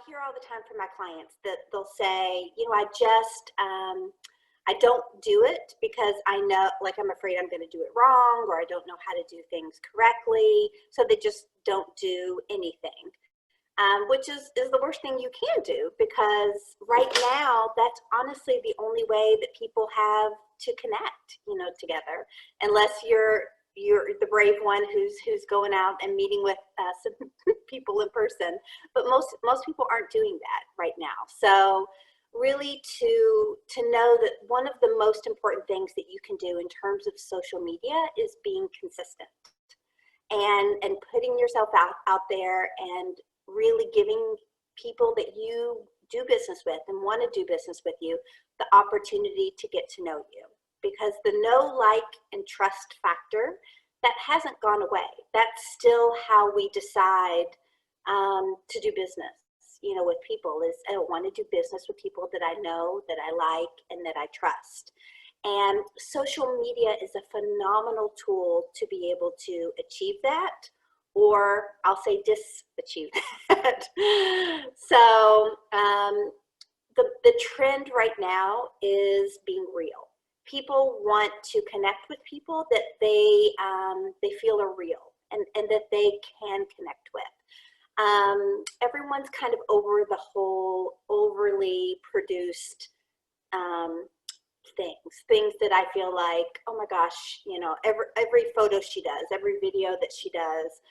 hear all the time from my clients that they'll say, you know, I don't do it because I know, like, I'm afraid I'm going to do it wrong, or I don't know how to do things correctly. So they just don't do anything, which is the worst thing you can do, because right now, that's honestly the only way that people have to connect, you know, together, unless you're the brave one who's going out and meeting with some people in person. But most people aren't doing that right now. So really to know that one of the most important things that you can do in terms of social media is being consistent and putting yourself out there and really giving people that you do business with and want to do business with you the opportunity to get to know you. Because the know, like, and trust factor, that hasn't gone away. That's still how we decide to do business, you know, with people, is I want to do business with people that I know, that I like, and that I trust. And social media is a phenomenal tool to be able to achieve that, or I'll say disachieve that. So the trend right now is being real. People want to connect with people that they feel are real and that they can connect with. Everyone's kind of over the whole overly produced things that I feel like, oh my gosh, you know, every photo she does, every video that she does,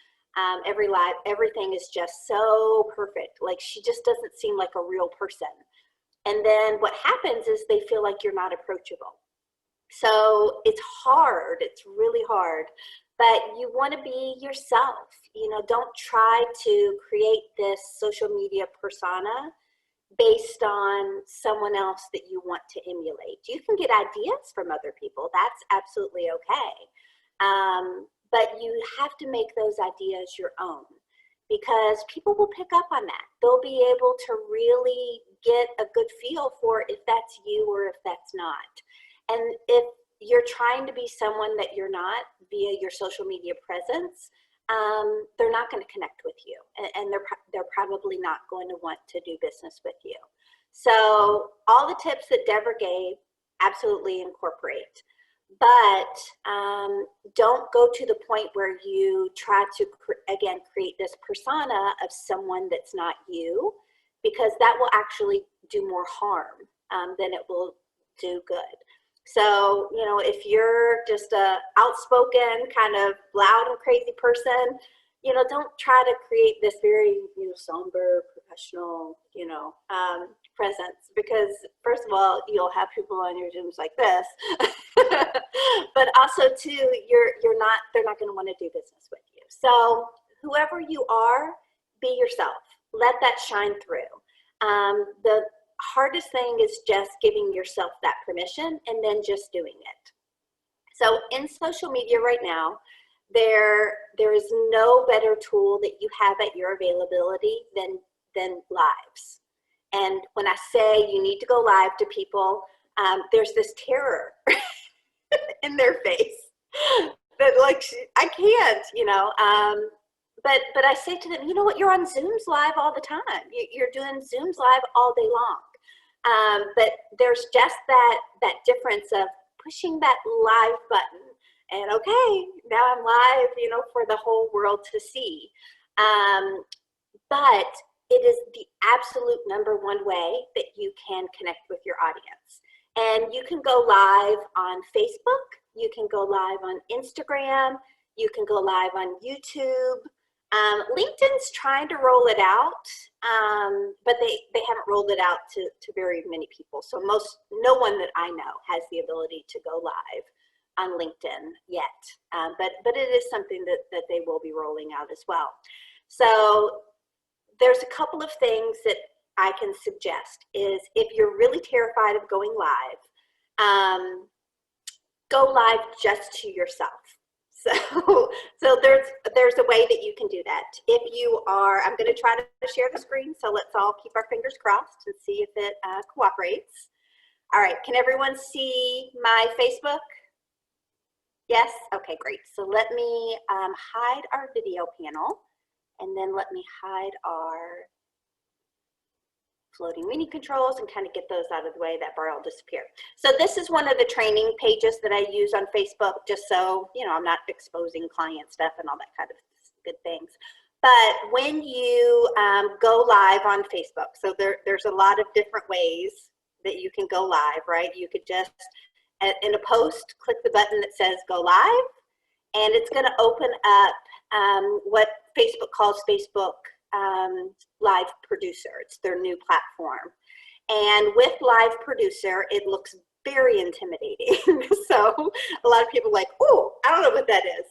every live, everything is just so perfect. Like, she just doesn't seem like a real person. And then what happens is they feel like you're not approachable. So it's hard, it's really hard, but you want to be yourself. You know, don't try to create this social media persona based on someone else that you want to emulate. You can get ideas from other people, that's absolutely okay. But you have to make those ideas your own, because people will pick up on that. They'll be able to really get a good feel for if that's you or if that's not. And if you're trying to be someone that you're not via your social media presence, they're not going to connect with you, and they're probably not going to want to do business with you. So all the tips that Deborah gave, absolutely incorporate. But don't go to the point where you try to, again, create this persona of someone that's not you, because that will actually do more harm than it will do good. So, you know, if you're just a outspoken, kind of loud and crazy person, you know, don't try to create this very, you know, somber, professional, you know, presence, because first of all, you'll have people on your Zooms like this, but also too, they're not going to want to do business with you. So whoever you are, be yourself. Let that shine through. The hardest thing is just giving yourself that permission and then just doing it. So in social media right now, there is no better tool that you have at your availability than lives. And when I say you need to go live to people, there's this terror in their face that, like, I can't, you know. But I say to them, you know what, you're on Zooms live all the time. You're doing Zooms live all day long. But there's just that difference of pushing that live button and, okay, now I'm live, you know, for the whole world to see. But it is the absolute #1 way that you can connect with your audience. And you can go live on Facebook, you can go live on Instagram, you can go live on YouTube. LinkedIn's trying to roll it out, but they haven't rolled it out to very many people. So no one that I know has the ability to go live on LinkedIn yet. But it is something that they will be rolling out as well. So there's a couple of things that I can suggest is, if you're really terrified of going live, go live just to yourself. So there's a way that you can do that. If you are, I'm going to try to share the screen, so let's all keep our fingers crossed and see if it cooperates. All right, can everyone see my Facebook? Yes? Okay, great. So let me hide our video panel, and then let me hide our floating mini controls and kind of get those out of the way. That bar will disappear. So this is one of the training pages that I use on Facebook, just so, you know, I'm not exposing client stuff and all that kind of good things. But when you go live on Facebook, so there's a lot of different ways that you can go live, right? You could just, in a post, click the button that says go live, and it's going to open up what Facebook calls Facebook Live Producer. It's their new platform. And with Live Producer, it looks very intimidating. So a lot of people are like, oh, I don't know what that is.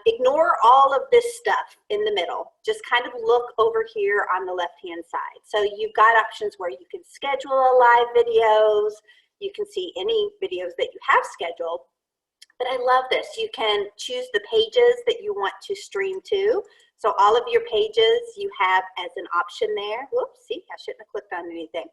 Ignore all of this stuff in the middle. Just kind of look over here on the left-hand side. So you've got options where you can schedule a live videos. You can see any videos that you have scheduled. But I love this. You can choose the pages that you want to stream to. So all of your pages you have as an option there. Whoops, see, I shouldn't have clicked on anything.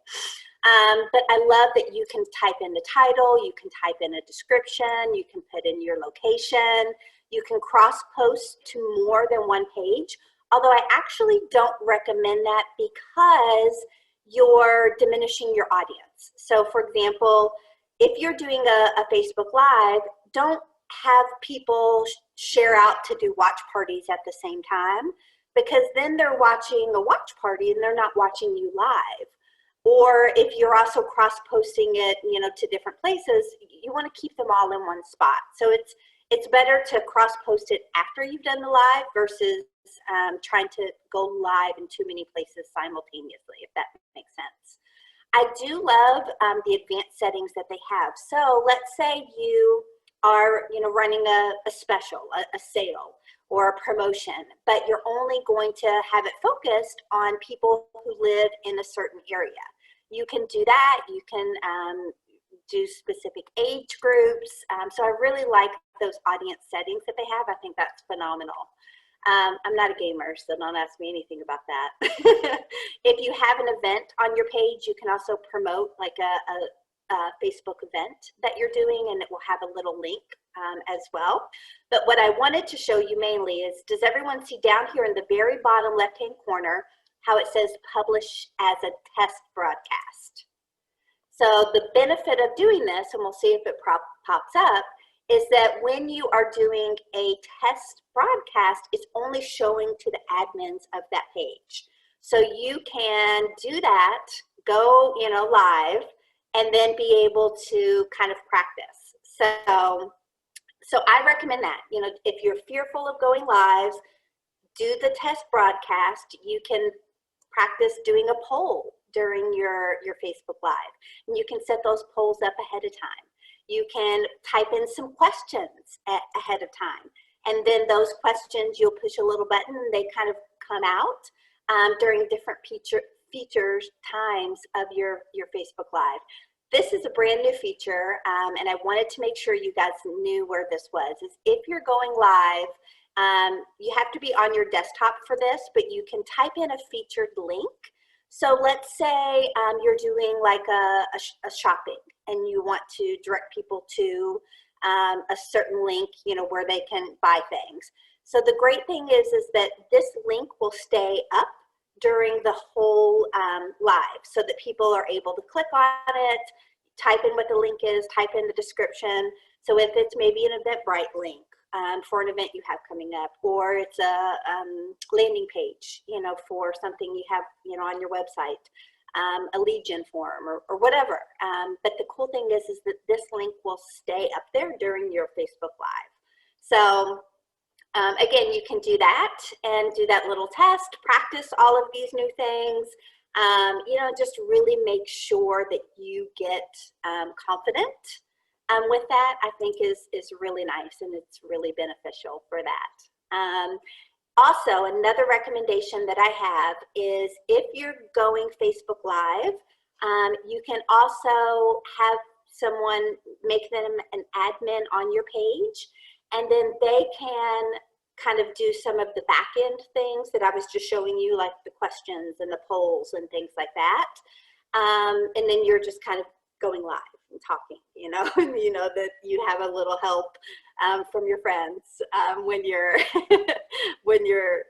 But I love that you can type in the title, you can type in a description, you can put in your location, you can cross-post to more than one page, although I actually don't recommend that because you're diminishing your audience. So for example, if you're doing a Facebook Live, don't have people share out to do watch parties at the same time, because then they're watching a watch party and they're not watching you live. Or if you're also cross-posting it, you know, to different places, you want to keep them all in one spot. So it's better to cross-post it after you've done the live versus trying to go live in too many places simultaneously, if that makes sense. I do love the advanced settings that they have. So let's say you are, you know, running a special, a sale or a promotion, but you're only going to have it focused on people who live in a certain area. You can do that. You can do specific age groups. So I really like those audience settings that they have. I think that's phenomenal. I'm not a gamer, so don't ask me anything about that. If you have an event on your page, you can also promote like a Facebook event that you're doing, and it will have a little link as well. But what I wanted to show you mainly is, does everyone see down here in the very bottom left-hand corner how it says publish as a test broadcast? So the benefit of doing this, and we'll see if it pops up, is that when you are doing a test broadcast, it's only showing to the admins of that page. So you can do that, go, you know, live, and then be able to kind of practice. So I recommend that. You know, if you're fearful of going live, do the test broadcast. You can practice doing a poll during your Facebook Live. And you can set those polls up ahead of time. You can type in some questions ahead of time. And then those questions, you'll push a little button and they kind of come out during different features times of your Facebook Live. This is a brand new feature, and I wanted to make sure you guys knew where this was. Is if you're going live, you have to be on your desktop for this, but you can type in a featured link. So let's say you're doing like a shopping and you want to direct people to a certain link, you know, where they can buy things. So the great thing is that this link will stay up during the whole live, so that people are able to click on it, type in what the link is, type in the description. So if it's maybe an Eventbrite link for an event you have coming up, or it's a landing page, you know, for something you have, you know, on your website, a lead gen form or whatever. But the cool thing is that this link will stay up there during your Facebook Live. So again, you can do that and do that little test, practice all of these new things, you know, just really make sure that you get confident with that. I think is really nice, and it's really beneficial for that. Also, another recommendation that I have is if you're going Facebook Live, you can also have someone make them an admin on your page, and then they can kind of do some of the back end things that I was just showing you, like the questions and the polls and things like that. And then you're just kind of going live and talking, you know, and you know that you have a little help from your friends when you're when you're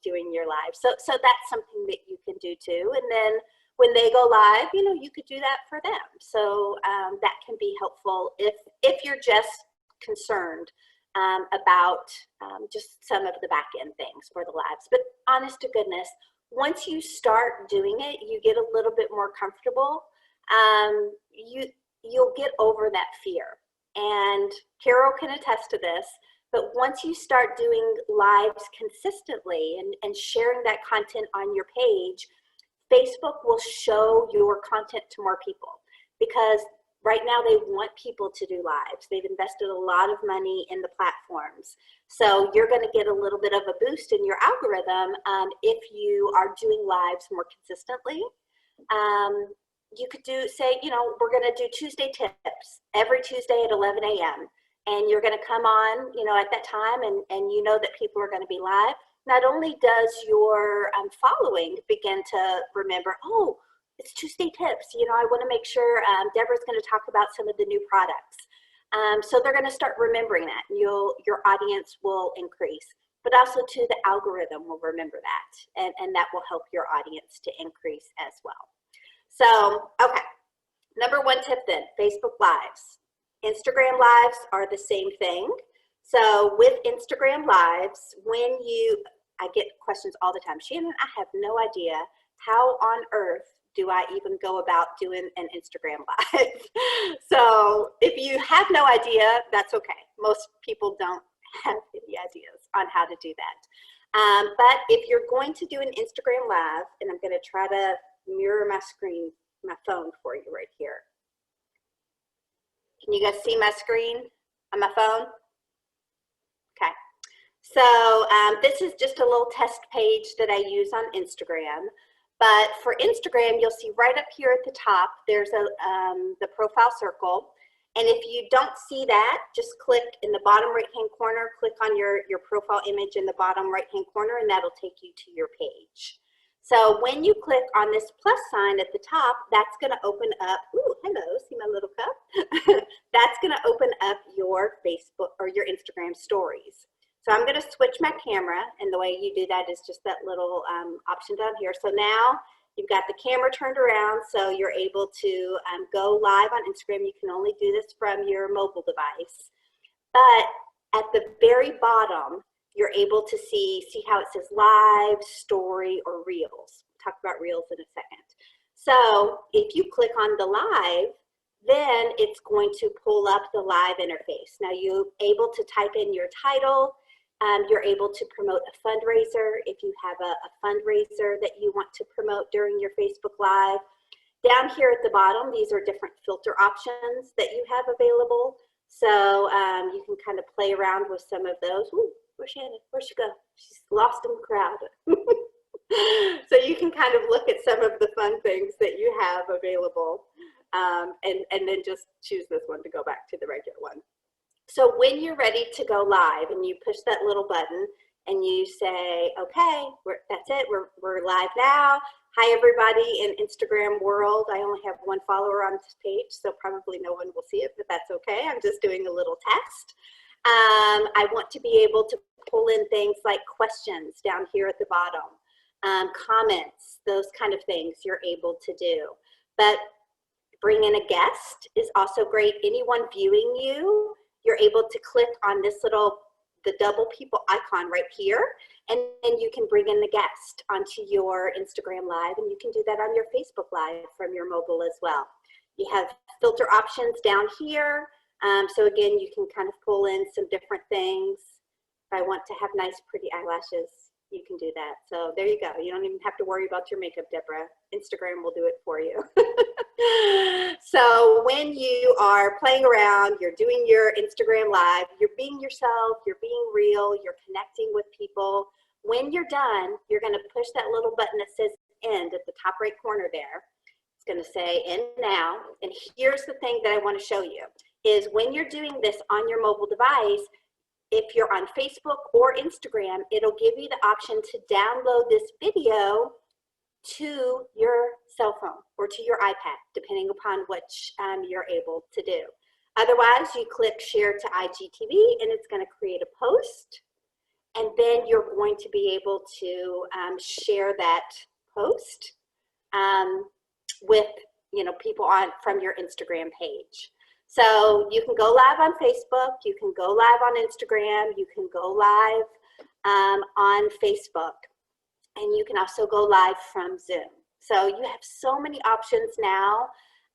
doing your live. So that's something that you can do too. And then when they go live, you know, you could do that for them. So that can be helpful if you're just concerned about just some of the back end things for the lives. But honest to goodness, once you start doing it, you get a little bit more comfortable. You'll get over that fear. And Carol can attest to this, but once you start doing lives consistently and sharing that content on your page, Facebook will show your content to more people, because right now they want people to do lives. They've invested a lot of money in the platforms. So you're going to get a little bit of a boost in your algorithm if you are doing lives more consistently. You could do, say, you know, we're going to do Tuesday tips every Tuesday at 11 a.m. And you're going to come on, you know, at that time, and you know that people are going to be live. Not only does your following begin to remember, oh, it's Tuesday tips, you know, I want to make sure Deborah's going to talk about some of the new products. So they're going to start remembering that. Your audience will increase, but also too, the algorithm will remember that, and that will help your audience to increase as well. So, okay, number one tip then, Facebook Lives. Instagram Lives are the same thing. So with Instagram Lives, I get questions all the time, Shannon, I have no idea how on earth do I even go about doing an Instagram Live? So if you have no idea, that's okay. Most people don't have any ideas on how to do that. But if you're going to do an Instagram Live, and I'm going to try to mirror my screen, my phone for you right here. Can you guys see my screen on my phone? Okay. So this is just a little test page that I use on Instagram. But for Instagram, you'll see right up here at the top, there's the profile circle. And if you don't see that, just click in the bottom right-hand corner, click on your profile image in the bottom right-hand corner, and that'll take you to your page. So when you click on this plus sign at the top, that's going to open up, ooh, hello, see my little cup? That's going to open up your Facebook or your Instagram stories. So I'm going to switch my camera, and the way you do that is just that little option down here. So now you've got the camera turned around, so you're able to go live on Instagram. You can only do this from your mobile device. But at the very bottom, you're able to see how it says live, story, or reels. We'll talk about reels in a second. So if you click on the live, then it's going to pull up the live interface. Now you're able to type in your title. You're able to promote a fundraiser if you have a fundraiser that you want to promote during your Facebook Live. Down here at the bottom, these are different filter options that you have available. So you can kind of play around with some of those. Ooh, where's Shannon? Where'd she go? She's lost in the crowd. So you can kind of look at some of the fun things that you have available and then just choose this one to go back to the regular one. So when you're ready to go live and you push that little button and you say, okay, that's it, we're live now. Hi everybody in Instagram world. I only have one follower on this page, so probably no one will see it, but that's okay. I'm just doing a little test. I want to be able to pull in things like questions down here at the bottom, comments, those kind of things you're able to do. But bring in a guest is also great. Anyone viewing you, you're able to click on this the double people icon right here, and then you can bring in the guest onto your Instagram Live, and you can do that on your Facebook Live from your mobile as well. You have filter options down here. So again, you can kind of pull in some different things. If I want to have nice, pretty eyelashes, you can do that. So there you go. You don't even have to worry about your makeup, Deborah. Instagram will do it for you. So when you are playing around, you're doing your Instagram Live, you're being yourself, you're being real, you're connecting with people. When you're done, you're going to push that little button that says end at the top right corner there. It's going to say end now. And here's the thing that I want to show you is when you're doing this on your mobile device, if you're on Facebook or Instagram, it'll give you the option to download this video to your cell phone or to your iPad, depending upon which you're able to do. Otherwise, you click share to IGTV and it's going to create a post, and then you're going to be able to share that post with, you know, people on from your Instagram page. So you can go live on Facebook, you can go live on Instagram, you can go live on Facebook, and you can also go live from Zoom. So you have so many options now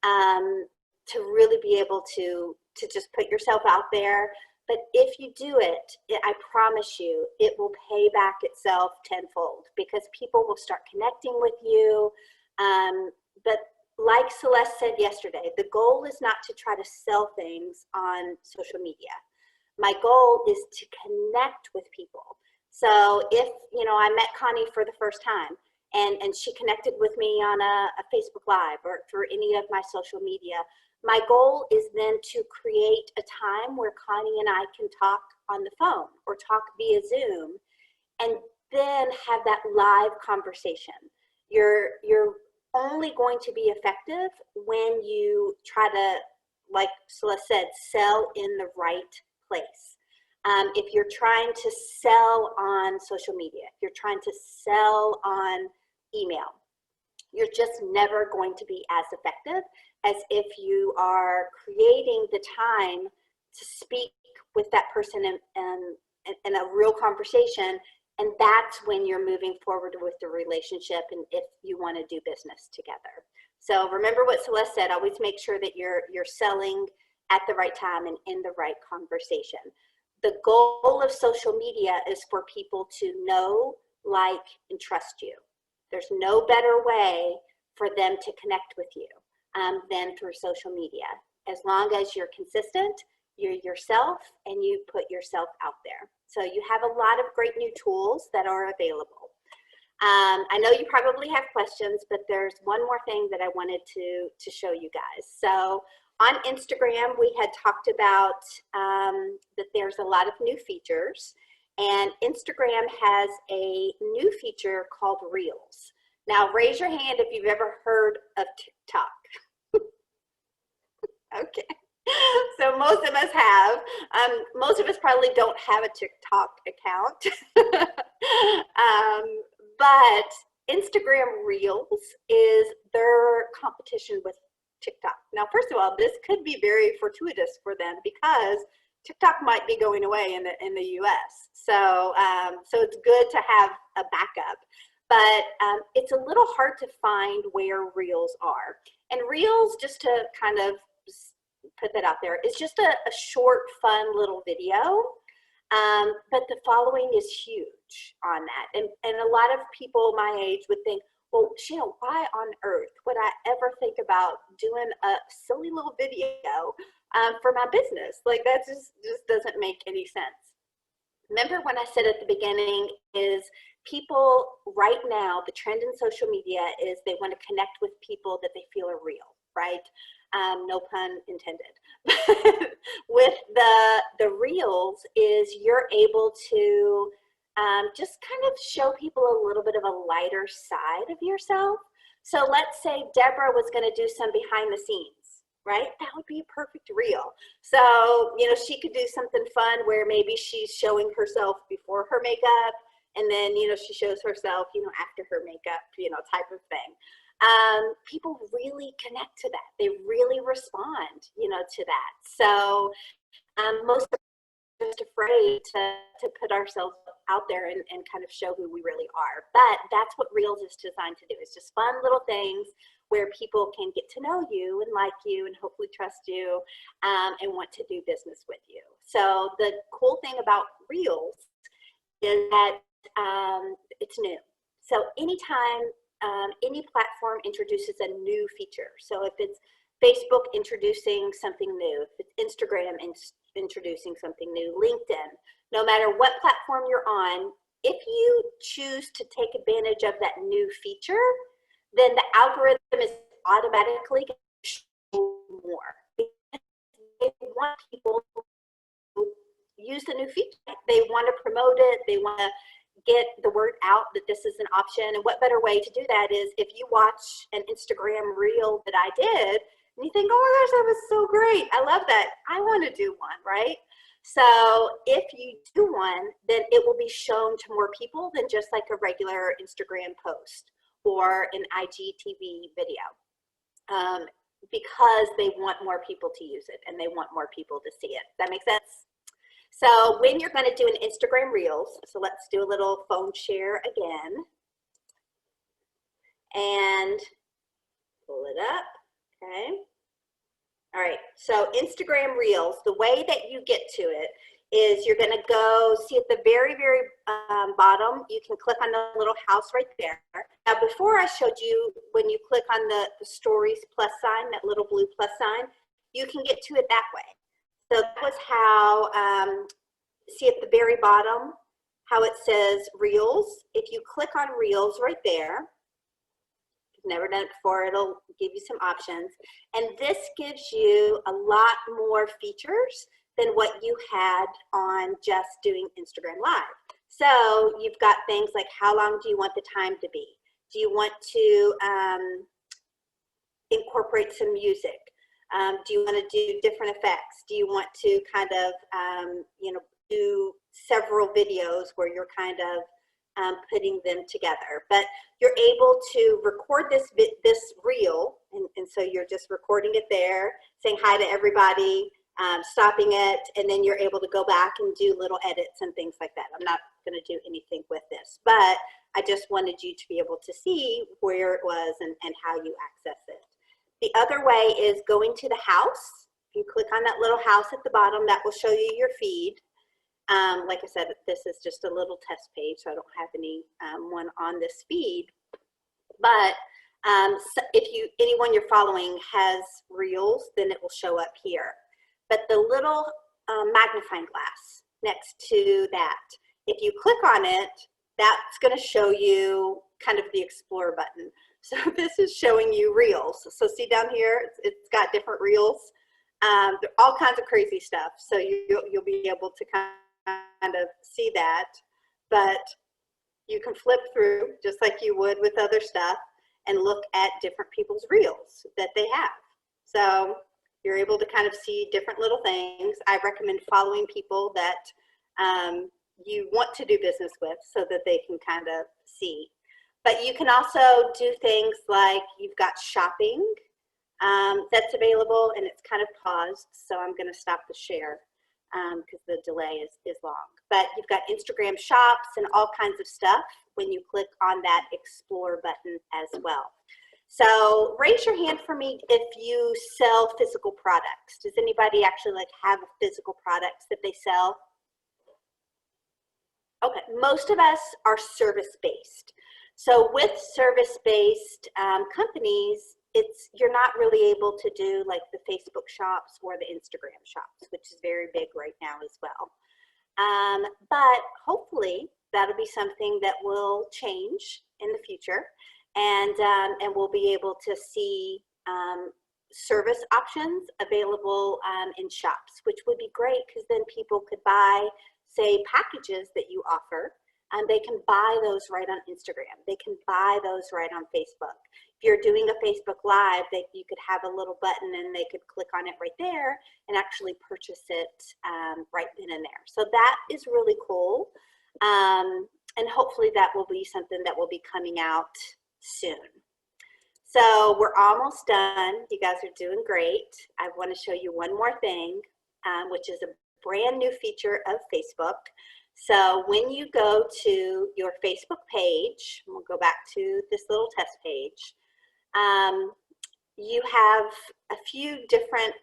to really be able to just put yourself out there. But if you do it, I promise you, it will pay back itself tenfold, because people will start connecting with you. But like Celeste said yesterday, the goal is not to try to sell things on social media. My goal is to connect with people. So if, you know, I met Connie for the first time and she connected with me on a Facebook Live or through any of my social media, my goal is then to create a time where Connie and I can talk on the phone or talk via Zoom, and then have that live conversation. You're only going to be effective when you try to, like Celeste said, sell in the right place. If you're trying to sell on social media, if you're trying to sell on email, you're just never going to be as effective as if you are creating the time to speak with that person in a real conversation. And that's when you're moving forward with the relationship, and if you want to do business together. So remember what Celeste said, always make sure that you're selling at the right time and in the right conversation. The goal of social media is for people to know, like, and trust you. There's no better way for them to connect with you than through social media. As long as you're consistent, you're yourself, and you put yourself out there. So you have a lot of great new tools that are available. I know you probably have questions, but there's one more thing that I wanted to show you guys. So on Instagram, we had talked about that there's a lot of new features, and Instagram has a new feature called Reels. Now, raise your hand if you've ever heard of TikTok. Okay. So most of us have. Most of us probably don't have a TikTok account. But Instagram Reels is their competition with TikTok. Now, first of all, this could be very fortuitous for them, because TikTok might be going away in the US. So, so it's good to have a backup. But it's a little hard to find where Reels are. And Reels, just to kind of put that out there, is just a short, fun little video. But the following is huge on that. And a lot of people my age would think, well, Shannon, why on earth would I ever think about doing a silly little video for my business? Like, that just doesn't make any sense. Remember when I said at the beginning is people right now, the trend in social media is they want to connect with people that they feel are real, right? No pun intended. With the Reels is you're able to just kind of show people a little bit of a lighter side of yourself. So let's say Deborah was going to do some behind the scenes, right? That would be a perfect reel. So, you know, she could do something fun where maybe she's showing herself before her makeup, and then, you know, she shows herself, you know, after her makeup, you know, type of thing. People really connect to that. They really respond, you know, to that. So most of us are just afraid to put ourselves out there and kind of show who we really are. But that's what Reels is designed to do. It's just fun little things where people can get to know you and like you and hopefully trust you and want to do business with you. So the cool thing about Reels is that it's new. So anytime any platform introduces a new feature, so if it's Facebook introducing something new, if it's Instagram introducing something new, LinkedIn, no matter what platform you're on, if you choose to take advantage of that new feature, then the algorithm is automatically going to show more. They want people to use the new feature. They want to promote it. They want to get the word out that this is an option. And what better way to do that is if you watch an Instagram reel that I did, and you think, oh my gosh, that was so great. I love that. I want to do one, right? So if you do one, then it will be shown to more people than just like a regular Instagram post or an IGTV video. because they want more people to use it and they want more people to see it. Does that make sense? So when you're going to do an Instagram Reels, so let's do a little phone share again and pull it up, okay? All right, so Instagram Reels, the way that you get to it is you're going to go, see at the very, very bottom, you can click on the little house right there. Now, before I showed you, when you click on the stories plus sign, that little blue plus sign, you can get to it that way. So that was how, see at the very bottom, how it says Reels. If you click on Reels right there, if you've never done it before, it'll give you some options. And this gives you a lot more features than what you had on just doing Instagram Live. So you've got things like how long do you want the time to be? Do you want to incorporate some music? Do you want to do different effects? Do you want to kind of, you know, do several videos where you're kind of putting them together? But you're able to record this reel, and so you're just recording it there, saying hi to everybody, stopping it, and then you're able to go back and do little edits and things like that. I'm not going to do anything with this, but I just wanted you to be able to see where it was and how you access it. The other way is going to the house. If you click on that little house at the bottom, that will show you your feed. Like I said, this is just a little test page, so I don't have any one on this feed. But so if anyone you're following has Reels, then it will show up here. But the little magnifying glass next to that, if you click on it, that's going to show you kind of the Explore button. So this is showing you Reels. So see down here, it's got different Reels, all kinds of crazy stuff. So you'll be able to kind of see that. But you can flip through just like you would with other stuff and look at different people's Reels that they have. So you're able to kind of see different little things. I recommend following people that you want to do business with so that they can kind of see. But you can also do things like you've got shopping that's available, and it's kind of paused, so I'm going to stop the share because the delay is long. But you've got Instagram shops and all kinds of stuff when you click on that Explore button as well. So raise your hand for me if you sell physical products. Does anybody actually like have physical products that they sell? Okay, most of us are service-based. So with service-based companies, you're not really able to do like the Facebook shops or the Instagram shops, which is very big right now as well. But hopefully that'll be something that will change in the future, and we'll be able to see service options available in shops, which would be great because then people could buy, say, packages that you offer, and they can buy those right on Instagram. They can buy those right on Facebook. If you're doing a Facebook Live, you could have a little button and they could click on it right there and actually purchase it right then and there. So that is really cool. And hopefully that will be something that will be coming out soon. So we're almost done. You guys are doing great. I want to show you one more thing, which is a brand new feature of Facebook. So when you go to your Facebook page, we'll go back to this little test page, you have a few different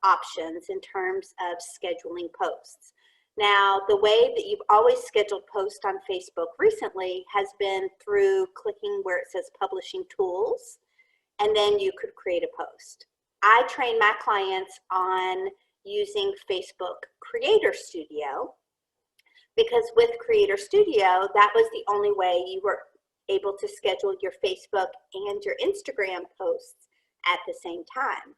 options in terms of scheduling posts. Now, the way that you've always scheduled posts on Facebook recently has been through clicking where it says Publishing Tools, and then you could create a post. I train my clients on using Facebook Creator Studio, because with Creator Studio, that was the only way you were able to schedule your Facebook and your Instagram posts at the same time.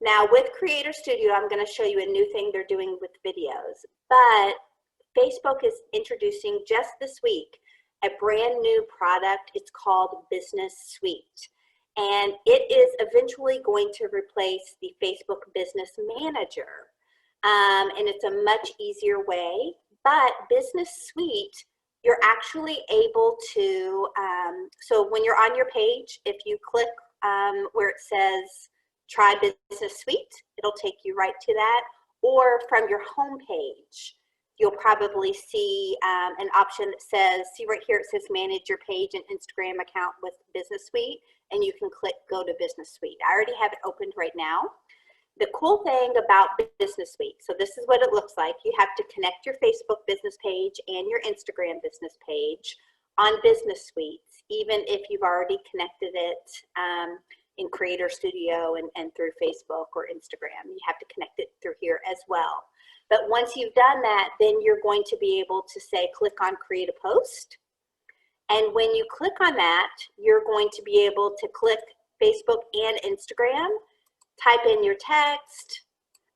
Now with Creator Studio, I'm going to show you a new thing they're doing with videos, but Facebook is introducing just this week a brand new product. It's called Business Suite, and it is eventually going to replace the Facebook Business Manager, and it's a much easier way. But Business Suite, you're actually able to, so when you're on your page, if you click where it says try Business Suite. It'll take you right to that. Or from your home page, you'll probably see an option that says, see right here, it says manage your page and Instagram account with Business Suite, and you can click go to Business Suite. I already have it opened right now. The cool thing about Business Suite, so this is what it looks like. You have to connect your Facebook business page and your Instagram business page on Business Suites, even if you've already connected it in Creator Studio and through Facebook or Instagram. You have to connect it through here as well. But once you've done that, then you're going to be able to say, click on Create a Post. And when you click on that, you're going to be able to click Facebook and Instagram, type in your text,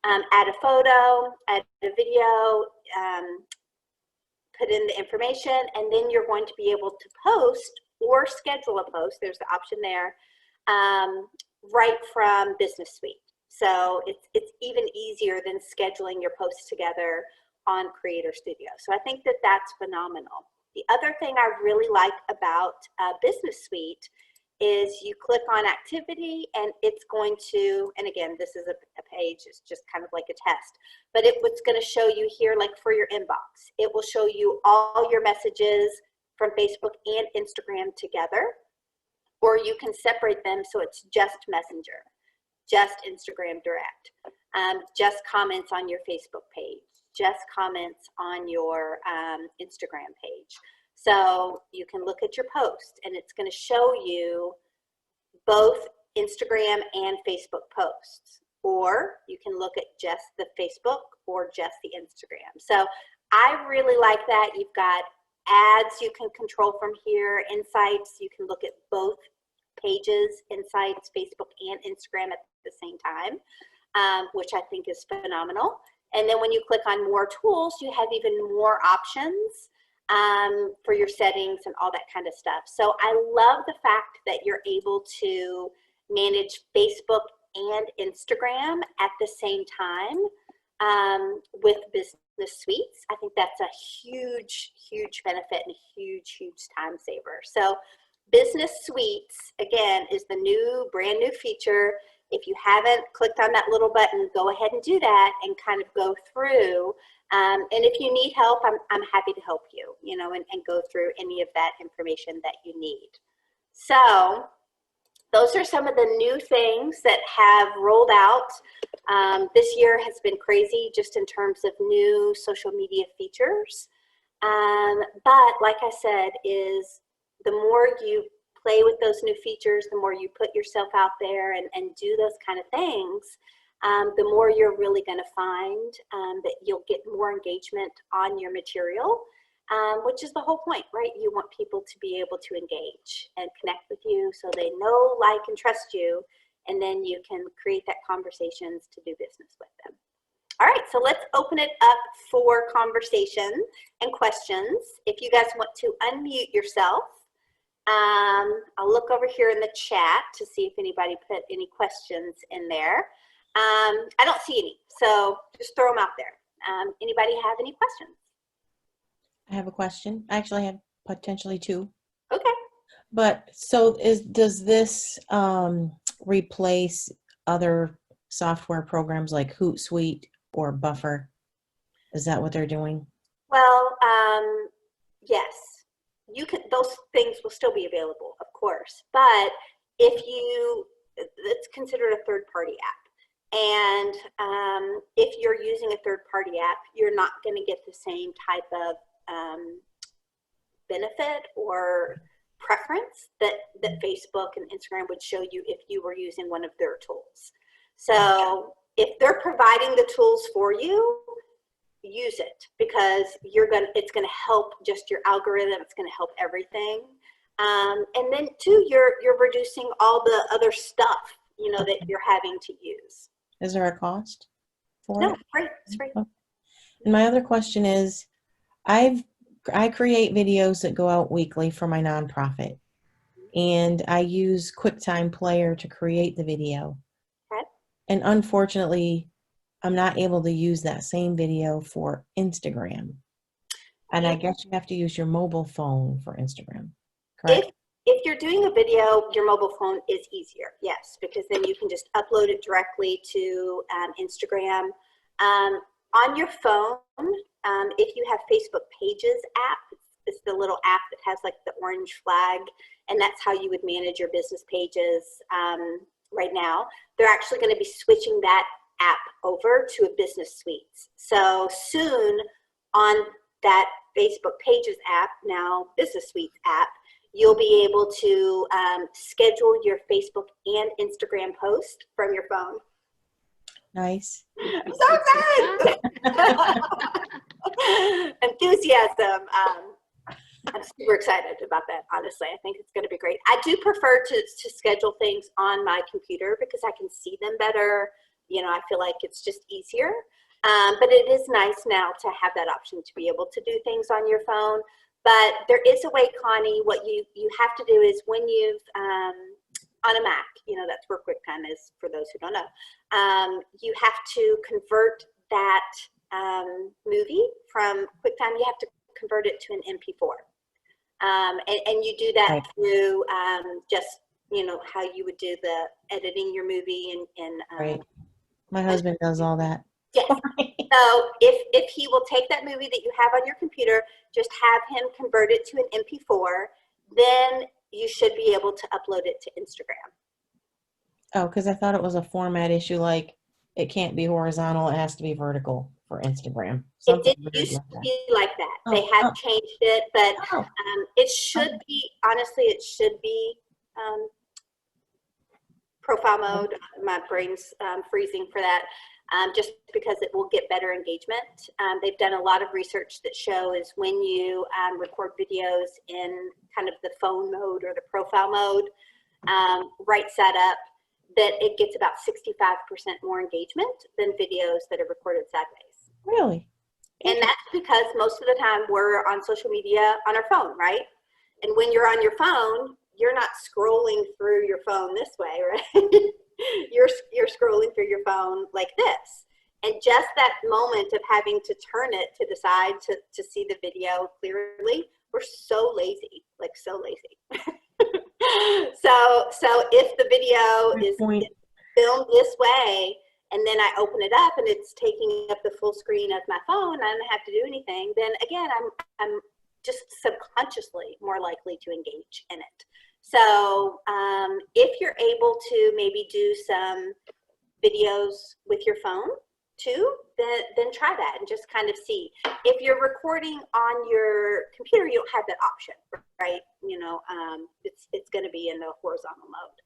add a photo, add a video, put in the information, and then you're going to be able to post or schedule a post. There's the option there, right from Business Suite. So it's even easier than scheduling your posts together on Creator Studio. So I think that that's phenomenal. The other thing I really like about Business Suite is you click on activity and it's going to, and again, this is a page, it's just kind of like a test, but what's going to show you here, like for your inbox, it will show you all your messages from Facebook and Instagram together, or you can separate them so it's just Messenger, just Instagram Direct, just comments on your Facebook page, just comments on your Instagram page. So you can look at your post and it's going to show you both Instagram and Facebook posts, or you can look at just the Facebook or just the Instagram. So I really like that. You've got ads you can control from here, insights, you can look at both pages, insights, Facebook and Instagram at the same time, which I think is phenomenal. And then when you click on more tools, you have even more options for your settings and all that kind of stuff. So I love the fact that you're able to manage Facebook and Instagram at the same time with Business Suites. I think that's a huge, huge benefit and a huge, huge time saver. So Business Suites, again, is the new, brand new feature. If you haven't clicked on that little button, go ahead and do that and kind of go through. And if you need help, I'm happy to help you, you know, and go through any of that information that you need. So those are some of the new things that have rolled out. This year has been crazy just in terms of new social media features. But like I said, is the more you play with those new features, the more you put yourself out there and do those kind of things, the more you're really going to find that you'll get more engagement on your material, which is the whole point, right? You want people to be able to engage and connect with you so they know, like, and trust you, and then you can create that conversations to do business with them. All right, so let's open it up for conversation and questions. If you guys want to unmute yourself, I'll look over here in the chat to see if anybody put any questions in there. I don't see any, so just throw them out there. Anybody have any questions? I have a question. I actually have potentially two. Okay. But so does this replace other software programs like Hootsuite or Buffer? Is that what they're doing? Well, yes. You can, those things will still be available, of course, but it's considered a third-party app. And if you're using a third-party app, you're not going to get the same type of benefit or preference that Facebook and Instagram would show you if you were using one of their tools. So if they're providing the tools for you, use it, because it's going to help just your algorithm. It's going to help everything. And then too, you're reducing all the other stuff, you know, that you're having to use. Is there a cost for it? No, free. It's free. And my other question is, I create videos that go out weekly for my nonprofit, and I use QuickTime Player to create the video. Okay. And unfortunately, I'm not able to use that same video for Instagram. And I guess you have to use your mobile phone for Instagram, correct? If you're doing a video, your mobile phone is easier, yes, because then you can just upload it directly to Instagram. On your phone, if you have Facebook Pages app, it's the little app that has like the orange flag, and that's how you would manage your business pages right now. They're actually going to be switching that app over to a business suite. So soon on that Facebook Pages app, now Business Suite app, you'll be able to schedule your Facebook and Instagram post from your phone. Nice. I'm so excited! Enthusiasm. I'm super excited about that, honestly. I think it's going to be great. I do prefer to schedule things on my computer because I can see them better. You know, I feel like it's just easier. But it is nice now to have that option to be able to do things on your phone. But there is a way, Connie, what you have to do is when you've, on a Mac, you know, that's where QuickTime is for those who don't know, you have to convert that movie from QuickTime, you have to convert it to an MP4. And you do that through just, you know, how you would do the editing your movie and Right. My husband does all that. Yeah. So if he will take that movie that you have on your computer, just have him convert it to an MP4, then you should be able to upload it to Instagram. Oh, because I thought it was a format issue, like it can't be horizontal, it has to be vertical for Instagram. Something It did used to be like that. Oh, they have changed it, but oh. it should be, honestly, it should be profile mode. My brain's freezing for that. Just because it will get better engagement. They've done a lot of research that shows when you record videos in kind of the phone mode or the profile mode, right setup, that it gets about 65% more engagement than videos that are recorded sideways. Really? And that's because most of the time we're on social media on our phone, right? And when you're on your phone, you're not scrolling through your phone this way, right? You're scrolling through your phone like this. And just that moment of having to turn it to the side to see the video clearly, we're so lazy, like so lazy. So if the video is filmed this way, and then I open it up and it's taking up the full screen of my phone, and I don't have to do anything, then again, I'm just subconsciously more likely to engage in it. So if you're able to maybe do some videos with your phone too, then try that and just kind of see. If you're recording on your computer, you don't have that option, right? You know, it's going to be in the horizontal mode.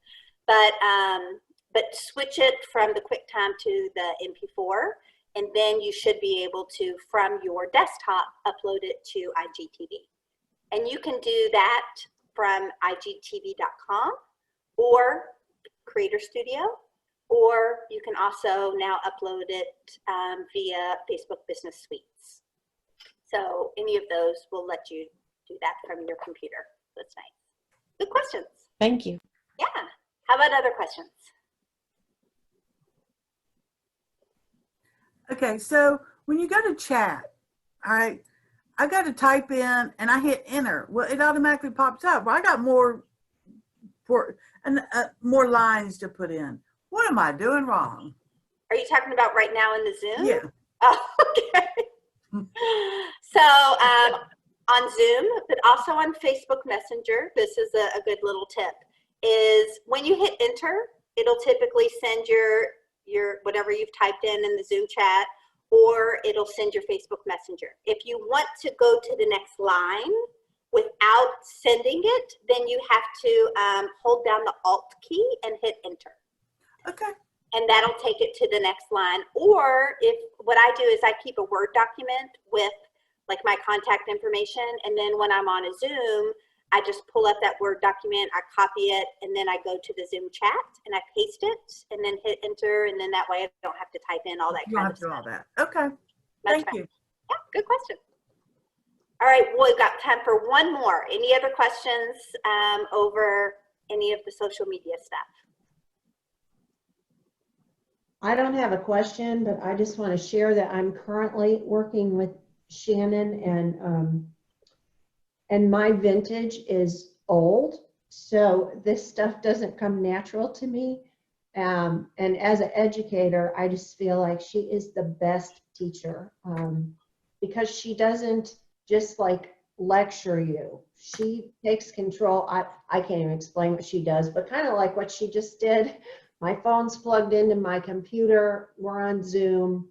But switch it from the QuickTime to the MP4, and then you should be able to, from your desktop, upload it to IGTV. And you can do that from igtv.com or Creator Studio, or you can also now upload it via Facebook Business Suites. So any of those will let you do that from your computer. That's nice. Good questions. Thank you. Yeah. How about other questions? Okay, so when you go to chat, all right, I got to type in and I hit enter. Well, it automatically pops up. Well, I got more lines to put in. What am I doing wrong? Are you talking about right now in the Zoom? Yeah. Oh, okay. So on Zoom, but also on Facebook Messenger, this is a good little tip, is when you hit enter, it'll typically send your whatever you've typed in the Zoom chat, or it'll send your Facebook Messenger. If you want to go to the next line without sending it, then you have to hold down the Alt key and hit enter. Okay. And that'll take it to the next line. Or what I do is I keep a Word document with like my contact information, and then when I'm on a Zoom, I just pull up that Word document, I copy it, and then I go to the Zoom chat and I paste it and then hit enter, and then that way I don't have to type in all that kind of stuff. All that. Okay. That's Thank fine. you. Yeah, good question. All right, well, we've got time for one more. Any other questions over any of the social media stuff? I don't have a question, but I just want to share that I'm currently working with Shannon, and my vintage is old, So this stuff doesn't come natural to me. And as an educator, I just feel like she is the best teacher, because she doesn't just like lecture you. She takes control. I can't even explain what she does, but kind of like what she just did. My phone's plugged into my computer. We're on Zoom.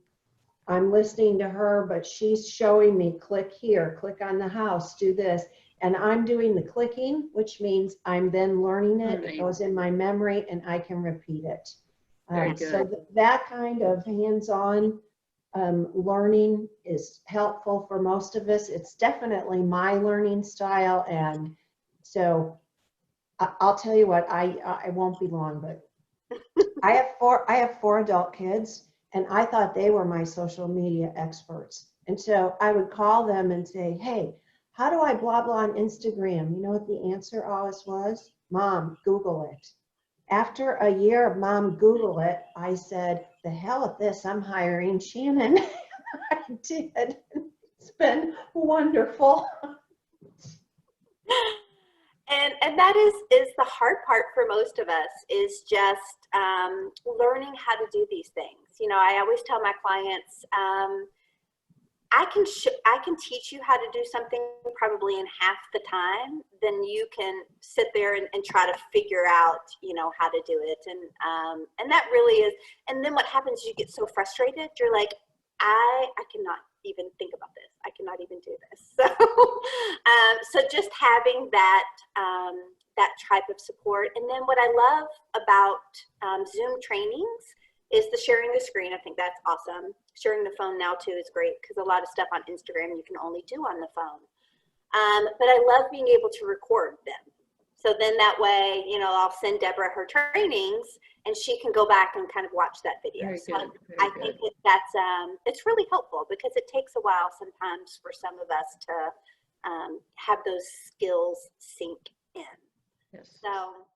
I'm listening to her, but she's showing me, click here, click on the house, do this. And I'm doing the clicking, which means I'm then learning it. It goes in my memory and I can repeat it. Very So good. that kind of hands-on learning is helpful for most of us. It's definitely my learning style. And so I'll tell you what, I won't be long, but I have four adult kids, and I thought they were my social media experts. And so I would call them and say, hey, how do I blah, blah on Instagram? You know what the answer always was? Mom, Google it. After a year of Mom, Google it, I said, the hell with this, I'm hiring Shannon. I did. It's been wonderful. And that is the hard part for most of us, is just learning how to do these things. You know, I always tell my clients, I can teach you how to do something probably in half the time than you can sit there and try to figure out, you know, how to do it. And that really is. And then what happens is you get so frustrated. You're like, I cannot even think about this. I cannot even do this. So, so just having that, that type of support. And then what I love about Zoom trainings is the sharing the screen. I think that's awesome. Sharing the phone now too is great, because a lot of stuff on Instagram you can only do on the phone. But I love being able to record them. So then that way, you know, I'll send Deborah her trainings and she can go back and kind of watch that video. Very So good, very I good. think that's, it's really helpful, because it takes a while sometimes for some of us to have those skills sink in. Yes. So